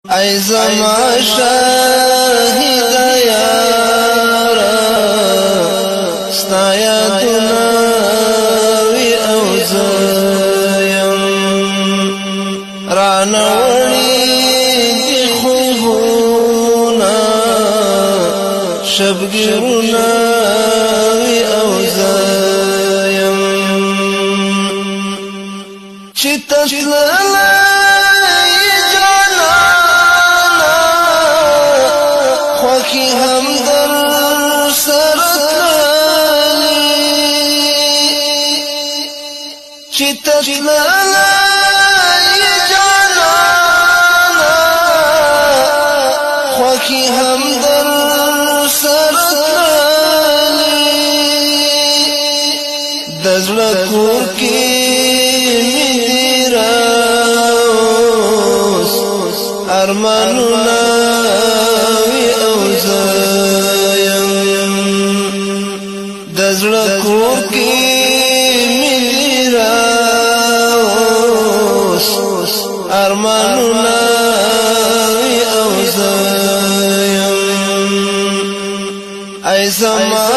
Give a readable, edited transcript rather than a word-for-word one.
ای زما شاهد یارا ستا یادونه وی او زیم رانه وړي دي خوبونه شبګیرونه وی او زیم چې تسلله خوکی هم در سرطلی چی تطلعی جانانا خوکی هم در سرطلی دزلکور کی میراوس ارمانونا دزړه کور کې میراوس ارمانونه او زیم ای زما